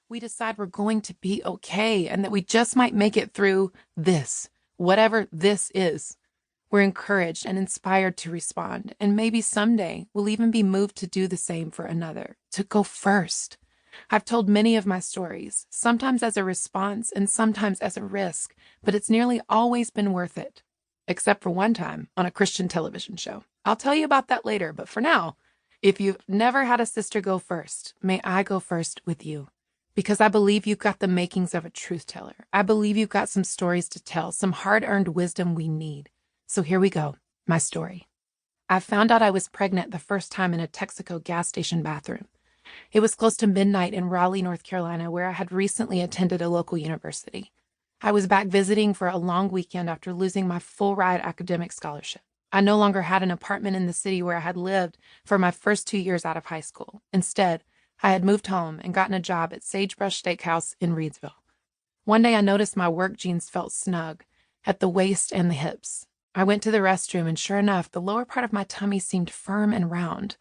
We decide we're going to be okay and that we just might make it through this, whatever this is. We're encouraged and inspired to respond, and maybe someday we'll even be moved to do the same for another, to go first. I've told many of my stories, sometimes as a response and sometimes as a risk, but it's nearly always been worth it. Except for one time on a Christian television show. I'll tell you about that later, but for now, if you've never had a sister go first, may I go first with you. Because I believe you've got the makings of a truth teller. I believe you've got some stories to tell, some hard-earned wisdom we need. So here we go, my story. I found out I was pregnant the first time in a Texaco gas station bathroom. It was close to midnight in Raleigh, North Carolina, where I had recently attended a local university. I was back visiting for a long weekend after losing my full-ride academic scholarship. I no longer had an apartment in the city where I had lived for my first 2 years out of high school. Instead, I had moved home and gotten a job at Sagebrush Steakhouse in Reidsville. One day I noticed my work jeans felt snug at the waist and the hips. I went to the restroom and sure enough, the lower part of my tummy seemed firm and round.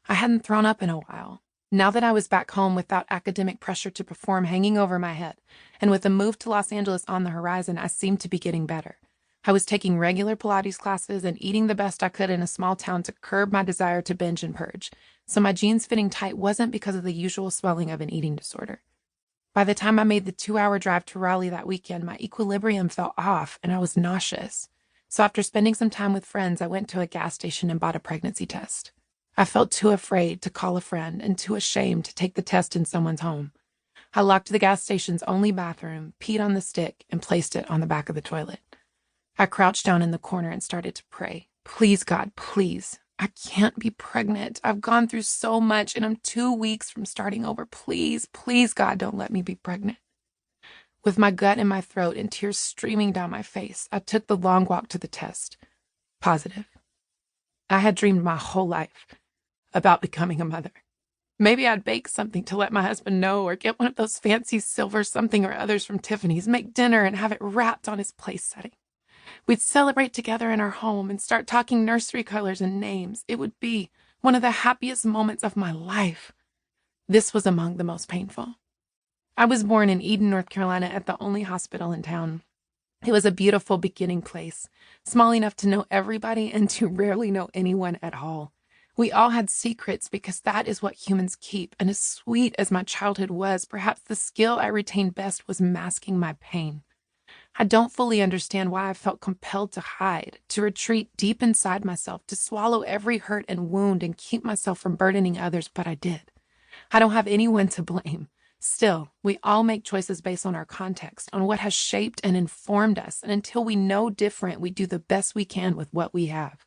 I hadn't thrown up in a while. Now that I was back home without academic pressure to perform hanging over my head, and with a move to Los Angeles on the horizon, I seemed to be getting better. I was taking regular Pilates classes and eating the best I could in a small town to curb my desire to binge and purge, so my jeans fitting tight wasn't because of the usual swelling of an eating disorder. By the time I made the 2-hour drive to Raleigh that weekend, my equilibrium fell off and I was nauseous. So after spending some time with friends, I went to a gas station and bought a pregnancy test. I felt too afraid to call a friend and too ashamed to take the test in someone's home. I locked the gas station's only bathroom, peed on the stick, and placed it on the back of the toilet. I crouched down in the corner and started to pray. Please, God, please. I can't be pregnant. I've gone through so much and I'm 2 weeks from starting over. Please, please, God, don't let me be pregnant. With my gut in my throat and tears streaming down my face, I took the long walk to the test. Positive. I had dreamed my whole life about becoming a mother. Maybe I'd bake something to let my husband know or get one of those fancy silver something or others from Tiffany's, make dinner and have it wrapped on his place setting. We'd celebrate together in our home and start talking nursery colors and names. It would be one of the happiest moments of my life. This was among the most painful. I was born in Eden, North Carolina at the only hospital in town. It was a beautiful beginning place, small enough to know everybody and to rarely know anyone at all. We all had secrets because that is what humans keep, and as sweet as my childhood was, perhaps the skill I retained best was masking my pain. I don't fully understand why I felt compelled to hide, to retreat deep inside myself, to swallow every hurt and wound and keep myself from burdening others, but I did. I don't have anyone to blame. Still, we all make choices based on our context, on what has shaped and informed us, and until we know different, we do the best we can with what we have.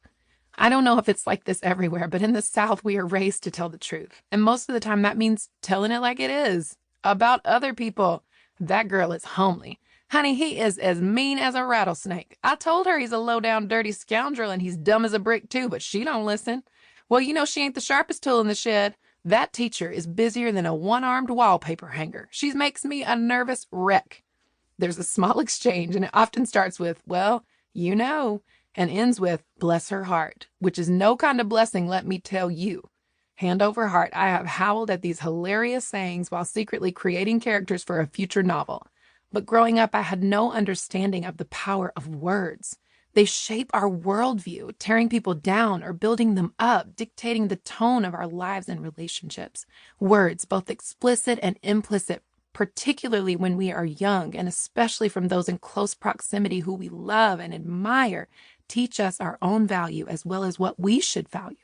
I don't know if it's like this everywhere, but in the South, we are raised to tell the truth. And most of the time, that means telling it like it is, about other people. That girl is homely. Honey, he is as mean as a rattlesnake. I told her he's a low-down, dirty scoundrel, and he's dumb as a brick, too, but she don't listen. Well, you know she ain't the sharpest tool in the shed. That teacher is busier than a one-armed wallpaper hanger. She makes me a nervous wreck. There's a small exchange, and it often starts with, well, you know, and ends with, bless her heart, which is no kind of blessing, let me tell you. Hand over heart, I have howled at these hilarious sayings while secretly creating characters for a future novel. But growing up, I had no understanding of the power of words. They shape our worldview, tearing people down or building them up, dictating the tone of our lives and relationships. Words, both explicit and implicit, particularly when we are young, and especially from those in close proximity who we love and admire, teach us our own value as well as what we should value.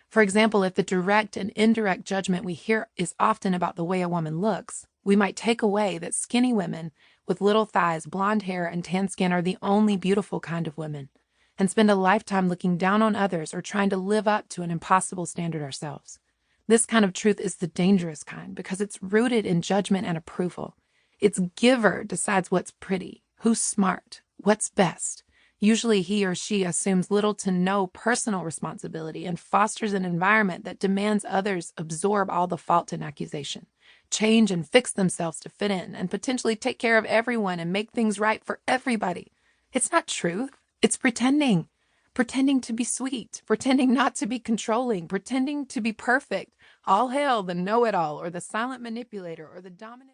For example, if the direct and indirect judgment we hear is often about the way a woman looks, we might take away that skinny women with little thighs, blonde hair, and tan skin are the only beautiful kind of women, and spend a lifetime looking down on others or trying to live up to an impossible standard ourselves. This kind of truth is the dangerous kind because it's rooted in judgment and approval. Its giver decides what's pretty, who's smart, what's best. Usually he or she assumes little to no personal responsibility and fosters an environment that demands others absorb all the fault and accusation, change and fix themselves to fit in, and potentially take care of everyone and make things right for everybody. It's not truth. It's pretending. Pretending to be sweet, pretending not to be controlling, pretending to be perfect. All hail the know-it-all or the silent manipulator or the dominant.